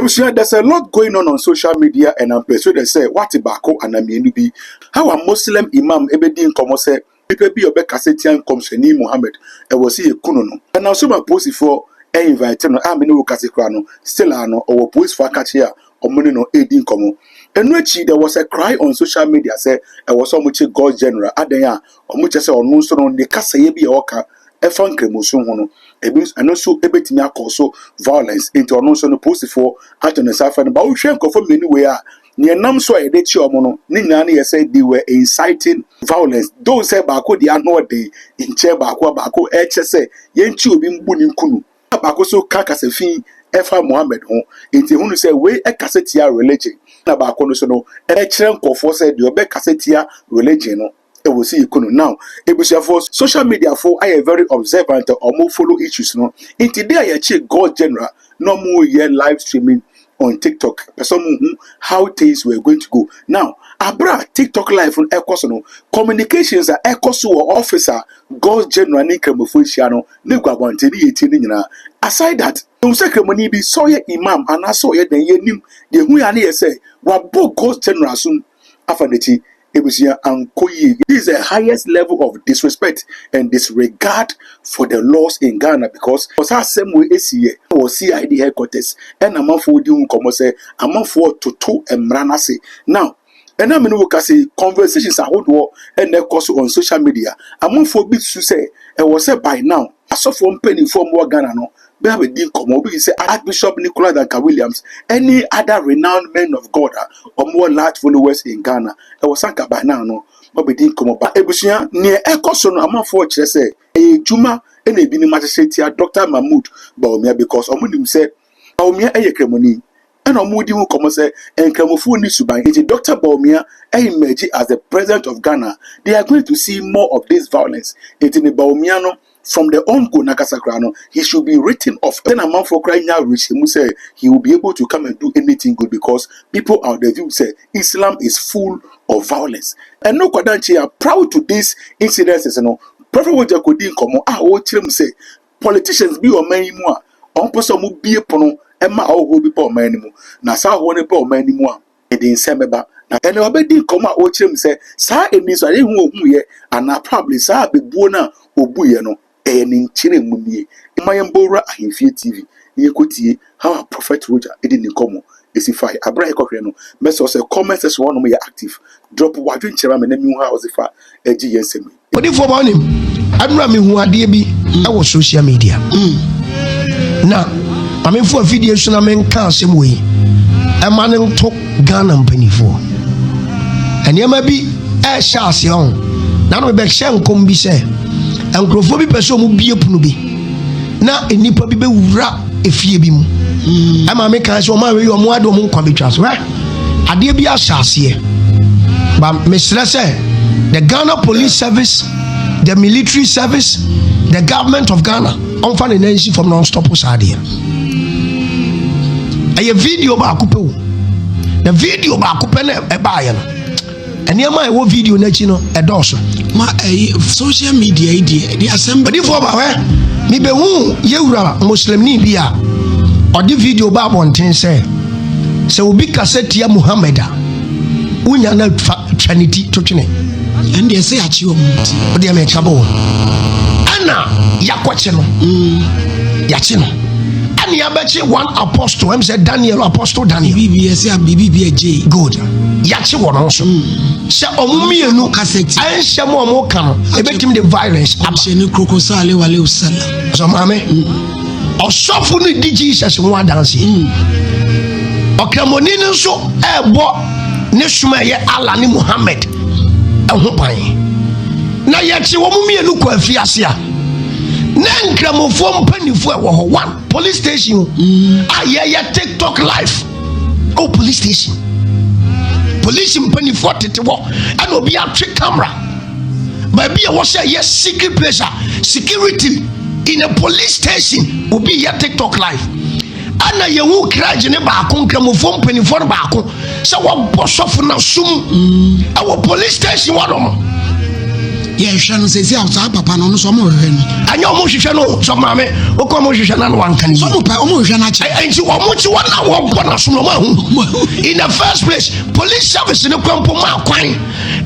There's a lot going on social media, and I'm persuaded say what tobacco and I mean be how a Muslim imam ebedin komo say people be obe kasetian komsheni Muhammad e was see kuno and now so my post for invite no am no kasekra no still ano or post for catch here or money no edin komo and there was a cry on social media say I was so much God general adanya or much say or no so no de kasa ye bi oka efan kremosun hono ebis and also ebetimi akoso violence into no so no post for at on the safari but we share confirm anywhere near nam so e de chi omo no ni nyana ye say they were inciting violence those say baako de ano de in chair baako e che say ye nchi obi mbu ni nkunu baako so kaka fin efa Muhammad ho enti hunu say we e kasetia religion na baako no so no e kire nkofo say de obe kasetia religion no e will see now for social media for I am very observant or more follow issues no in today I check God general no more year live streaming on TikTok person how things were going to go now abra TikTok live on ecosono communications are ecoso officer God general ni kremofo no ne gwabante ni yeti ni nyina aside that you say kremoni bi so ye imam and aso ye den ye nim de hu ya ne ye say wa bo God general sum afaneti. This is the highest level of disrespect and disregard for the laws in Ghana because for our same way ACA or CID headquarters and a month for doing say a month for to and Mranase. Now, and I'm going to say conversations are hold war and their course on social media. A month for bits to say and was said by now. I saw from penny for more Ghana no. We have a deal come say Archbishop Nicholas Duncan Williams, any other renowned men of God or more large followers in Ghana. I was sanka by now no, but we didn't come up. But Ebusia near Ecoson among four say a Juma and a bini magistrate Dr. Mahmoud Baumia because Omunim said Baumia a cremoni and Omudi will come say and Cremofu Nisuban. It is Dr. Baumia emerge as the president of Ghana. They are going to see more of this violence. It in the Baumiano. From the ongo Nakasakrano, he should be written off. Then a man for crying out, rich him say he will be able to come and do anything good because people out there view say Islam is full of violence. And no Kwadanchi are proud to these incidences. You know, Prophet Wajakudin komo what him say politicians be or many more. On person mu be pono Emma or be poor many more. Na sa one poor many more. And in Semeba. And obedi come out what him say, Sa in this I didn't ye and I probably sa be bona obuye no. In Chile Munie, in my Embora, I TV, near Kuti, how a Prophet Roger, it didn't come. Is if I Abraham Cocriano, Messos, a comment as one of my active. Drop what you chairman and new house if I a GSM. But if for him, I'm running who are dear be our social media. Now, I mean for a video, so I mean, can't same way. A man talk Ghana penny for. And you may be a chassis on. Now, we back shall come be said. And Crophobi person will be a punubi. Now, a nipper be wrap a fiebim. I'm a make us or marry your mother won't come be trust, right? I dear be a chassis. But Miss Lesse, the Ghana Police Service, the military service, the government of Ghana, on financing from non-stoppers idea. A video about Coupe. The video about Coupe a buyer. And near my own video, Nachino, a dorsal. My social media idea, the assembly for my me be who you are Muslim Nibia or the video about one thing say. So be cassette ya Muhammeda. Unya na Trinity to Chine. And they say at you, but they make trouble. Anna Yakwachino. Yachino. And Yabachi one apostle, I'm said Daniel, Apostle Daniel. BBBJ. Good. Yachi one also. Say Omumi no cassette. I shall more come. I bet him the violence. I'm saying Crocosale Wale Sala. So, mammy, or suffer the Jesus one dancing. Or Camonino so what Neshuma Allah ni Muhammad. And Hopai. Now yet you want me look at Fiasia. Nan gramophone penny for one police station. Ah, yeah, TikTok live. Oh, police station. Police in penny for it and will be a trick camera. But be a was a yes, secret pleasure, security in a police station will be a TikTok live. Anna you will cry in a balcon, gramophone penny for balcon. So what boss of now soon our police station one Yeah, Shannon says, "Yeah, Papa, no, some more." I know Moshano, some mammy, or Commotion and one can. Some almost And you are much one hour in the first place, police service in the Crumpoma Quine.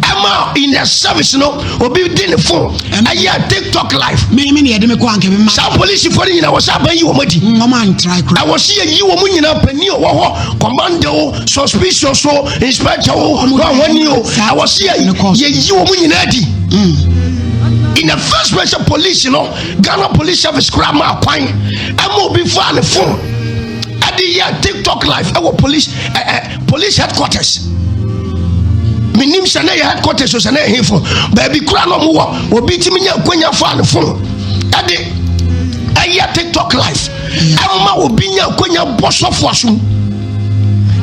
Emma in the service, no, or be dinner phone. And I hear TikTok live. Many had me quank. Some police for you, I was up by you, man, try. I was seeing you a winning up and you commando, suspicious, so inspector, one you. I was seeing you winning Eddie. In the first place, police, you know, Ghana police service, grandma, quine. I'm more before the phone. At the year TikTok live, our police headquarters. Minim Shana headquarters was an air phone. Baby crown no more will be to me when you find the phone. At the year TikTok live, Emma will be your when you boss of washroom.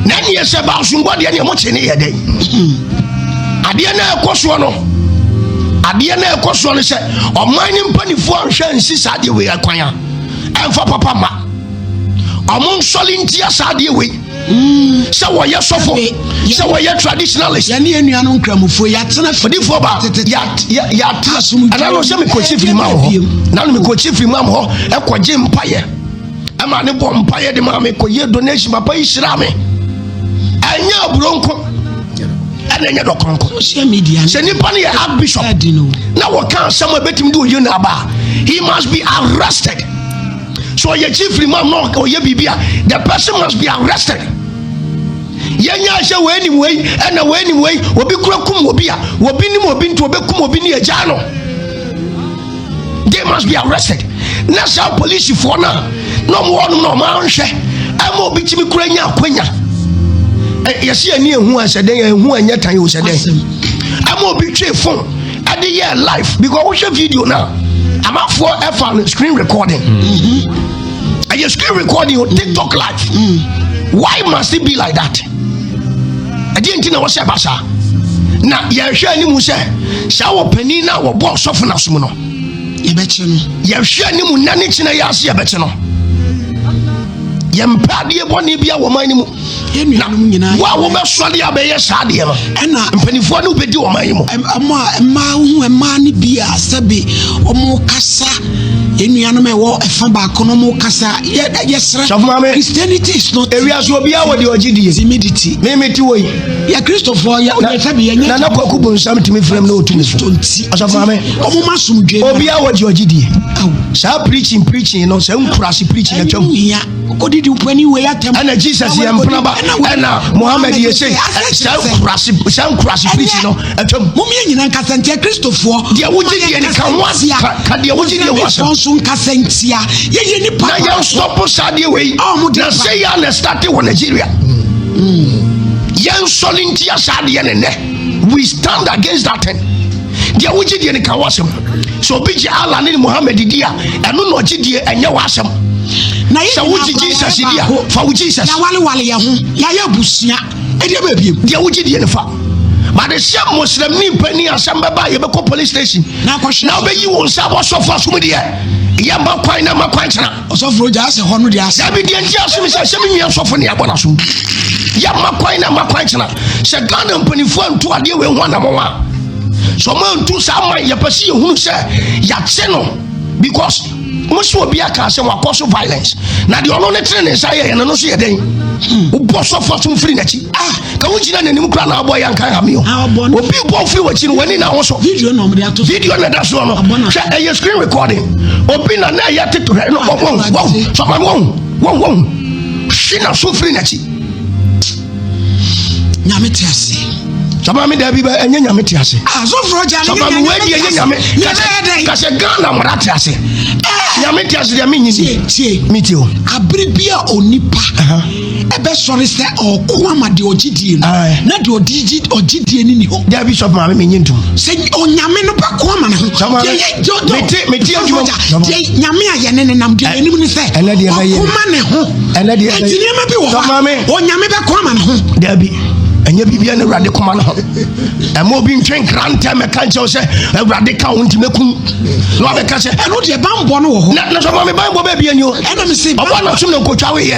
9 years about some body and your much in a day. At the end of course, one. At the end of course, one said, or mining penny for and sis at the way I quire. And for Papa. Among Solintia Sadi way. So what you suffer? So what you traditionalist? Yani enu anu kramu for yatsana for the for ba yat and I was me coach free mam ho na me coach free mam ho e ko je mpaye e ma ne bo mpaye de ma me ko ye donation papa yi shira me anya bronko and anya dokonko social media se nipa ne archbishop na wo kan sama betim do you na ba he must be arrested. So your chief imam no or your bibia, the person must be arrested. Yenya sha we anyway, and away anyway, obi kurakum obia, obi ni obi to obekum obi ni ejano. They must be arrested. Na sa police for na, no more no man hwe. Am obi timi kura nya akwanya. Yesi ani ehu aseden ehu anya tan o seden. Am obi twe phone at the year life because we show video now. I'm out for F1 screen recording. And your screen recording on TikTok live. Why must it be like that? I didn't know what say Basha. Now you're sharing you say, Shaw Penina or boss of Nasuno. You're sharing you Nanichina Yasi Betano. Yampadi Bonibia woman. Why will Australia be a sadia? And Penifonu be do my man be a sabi or more cassa. In Yaname war a famba konomo cassa. Yes, Christianity is not areas will be our GD immediately. Name it away. Yeah, Christopher, Nana Kokubun, some to me from no to me. As of Mame, Omasum, Obia, what your GD. Shall preaching, you know, some crassy preaching at home. What did you when you were at them? And Jesus, and Mohammed, you say, some crassy preaching, you know, at home. Mummy and Cassantia Christopher, the Awuji and Kawasia, Kadiawuji was soon Cassantia. You stop us out the way. Oh, just say, I started on Nigeria. Young Solintia Sadian, we stand against that. The Awuji and Kawasam. So, Biji Allah and Mohammed, dear, and no Gidi and Yawasam. Na Jesus dia for Jesus na wale ya ho ya ya busia e dia ba biem dia wuji die ne fa but the same Muslim ni pani asam baba ye be ko police station na be yi won sa bo so fa so dia ya ma kwan na ma kwan tena so fro ja se ho no dia se bi dia ntia so mi se mi nwa so fo ne abona so ya ma kwan na ma kwan tena se Ghana mpani fo antu ade we ho na mo wa so ma antu sa ma ye pesi ye hunu se ya tse no because most will be a cast and apostle violence. Now the only train is I and no see a day. Boss of some free nachi. Can we get any Ukraine boy and Kamio? People feel watching when in our video number to video and that's one of your screen recording. Open and I take to one. She not so free nachi. Yamitiasi. Somebody there be any Yamitiasi. So for Somebody where you Yamit. Because a gun I'm not asking. Yamitiasi, I mean, meet you. Abribia onipa. Ebe sorry say or kwama de ogidie na de odigit ogidie ni ho there bishop ma me nyintum say onyame no ba kwama na ho meti adwuma nyame aye ne nam de anim ni say kwama ne ho ene de ma bi wo onyame ba kwama na ho there bi enya bibia ne rade koma na ho emo bi ntwen kranta me kan che say rade ka wonti mekun no abeka say eno de bambo no ho na so ma me bambo ba bia ni o ena me say oba na tum no kotwa we ye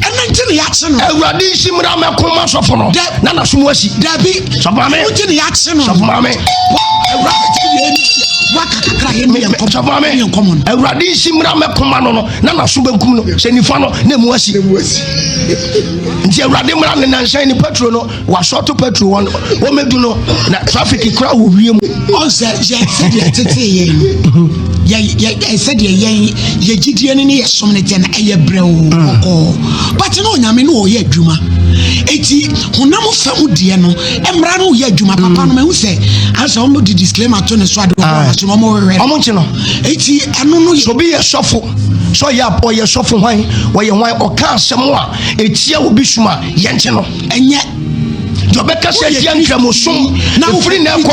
ena ya no awurade shimra me koma sofo no na na so mo asi dabi so ma me ya no so ma me awurade waka kakra ye me enkomo awurade nsi mra mekoma no na naso benkum no se nifa no na mu asi nti awurade mra ne nansan ni petrol no wa short petrol won o medu no na traffic kra wo wiem on se je tete ye said ye gidie ne ye som ne te na ye brew but no nyame no ye adwuma eti honam fa udie no emra no ye adwuma papa no mehu se asa o di disclaimer to ne so ade o so mo wewe omo nchi no eti eno no so be ye sofo so ya boy ye sofo hwan wo ye hwan o ka asem a etia obi suma ye nchi no enye Jobeka se dia nkramosom na ofri na ekọ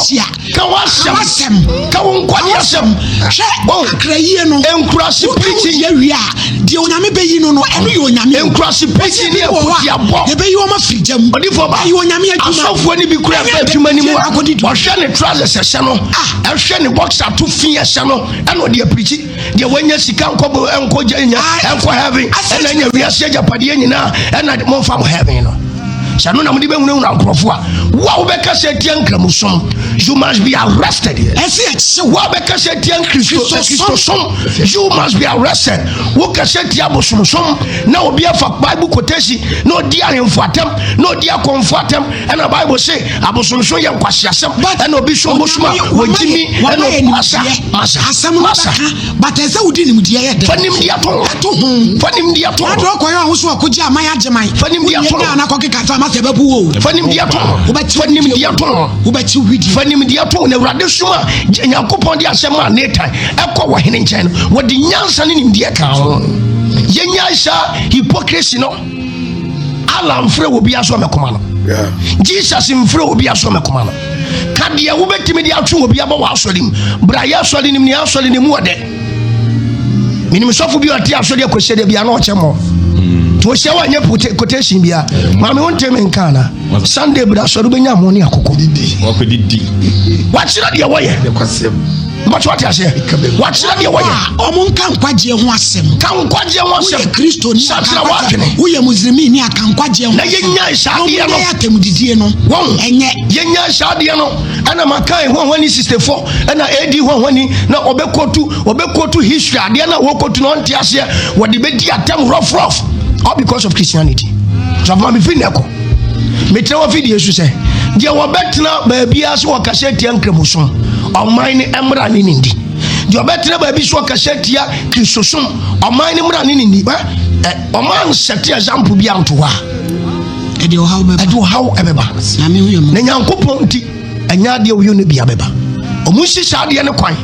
ka wasem ka won kwani asem hwe akraye no enkurase preaching ye wi a de onyame beyi no eno ye onyame enkurase preaching ne ekoti abo ye beyi o ma frijam odifo ba ye onyame adwuma asofo ni bi kura fa adwuma ni mu ohwe ne trousers ehye no ehwe ne boxer to fi ehye no eno de preaching de wanya sika nkobo enkoja nya enko heaven ena nya wiase japade nyina ena mo fa mo heaven no Shano na mudi be hunu ankrofo a wa wo be ka se tie nkramusom you must be arrested ese wa be ka se tie Christosom you must be arrested wo ka se tie abosomsom na obi afa Bible quotation na odi ahemfo atem na odi akonfo atem and the Bible say abosomsom ye nkwase asem and obi so bosoma wojimi and obi asa asem masa but ese wudi nimdi ye de fanim dia to adro koyo ahoso akoji amaya ageman fanim dia to na kokeka ma se babu o fanim dia to ubati widi fanim dia to na urade suma Nyankopon dia asem a netan ekọ wo hene nchen wo di nyansa ne nimdia ka ho yenya sha hypocrisy no Allah mfre wo bia so mekoma no Jesus mfre wo bia so mekoma no kade wo betimi dia atwe wo bia ba wa asolim bra ya asolim ni asolim mu ode minim sofo bi ati asode akohye de bia na ochemo to she wa nye quotation bia mama won teme nkana Sunday bra so do benya mo ne akoko didi wa chira de wo ye but what you say what chira de wo ye omo nka nkwaje ho asem Kristo ni satira wa dwene wo ye muslimi ni aka nkwaje ho na yenya ishade no ya temudidie no won enye yenya ishade no ana makai ho 64 ana AD ho na obekotu history ade na wo kotu no ntiase wo de bedi atem rough all because of Christianity so ma me fi neko me trewo video su se je wo betna ba bia so wo kaseti ankramuson oman ni emra ni ndi je wo betna ba bi so kasetia Kristosom oman ni emra ni ndi ba oman set example bi anto wa ede o how ebeba na me hu na Nyankopon nti anya de wo no bia beba omusi saade ne kwan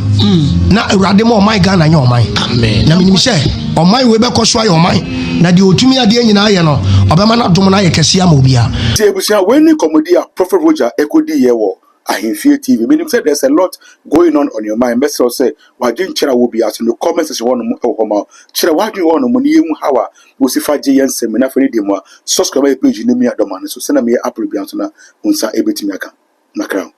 na awurade mo oman Ghana nya oman amen na minim se oman we be koso aye oman na de otumi ade nyina aye no obema na dom na aye kese ama obia ti ebusia when ni comedy a Prophet Roger ekodi ye wo Ahemfie TV meaning say there's a lot going on your mind best say wadin chira wo bia so no comment section won mo e homa chira wadin won mo ni emu hawa wo sifa je yensem na fere de mo subscribe page ni mi adoma so se na me upload bia so na unsa ebetimi aka na crown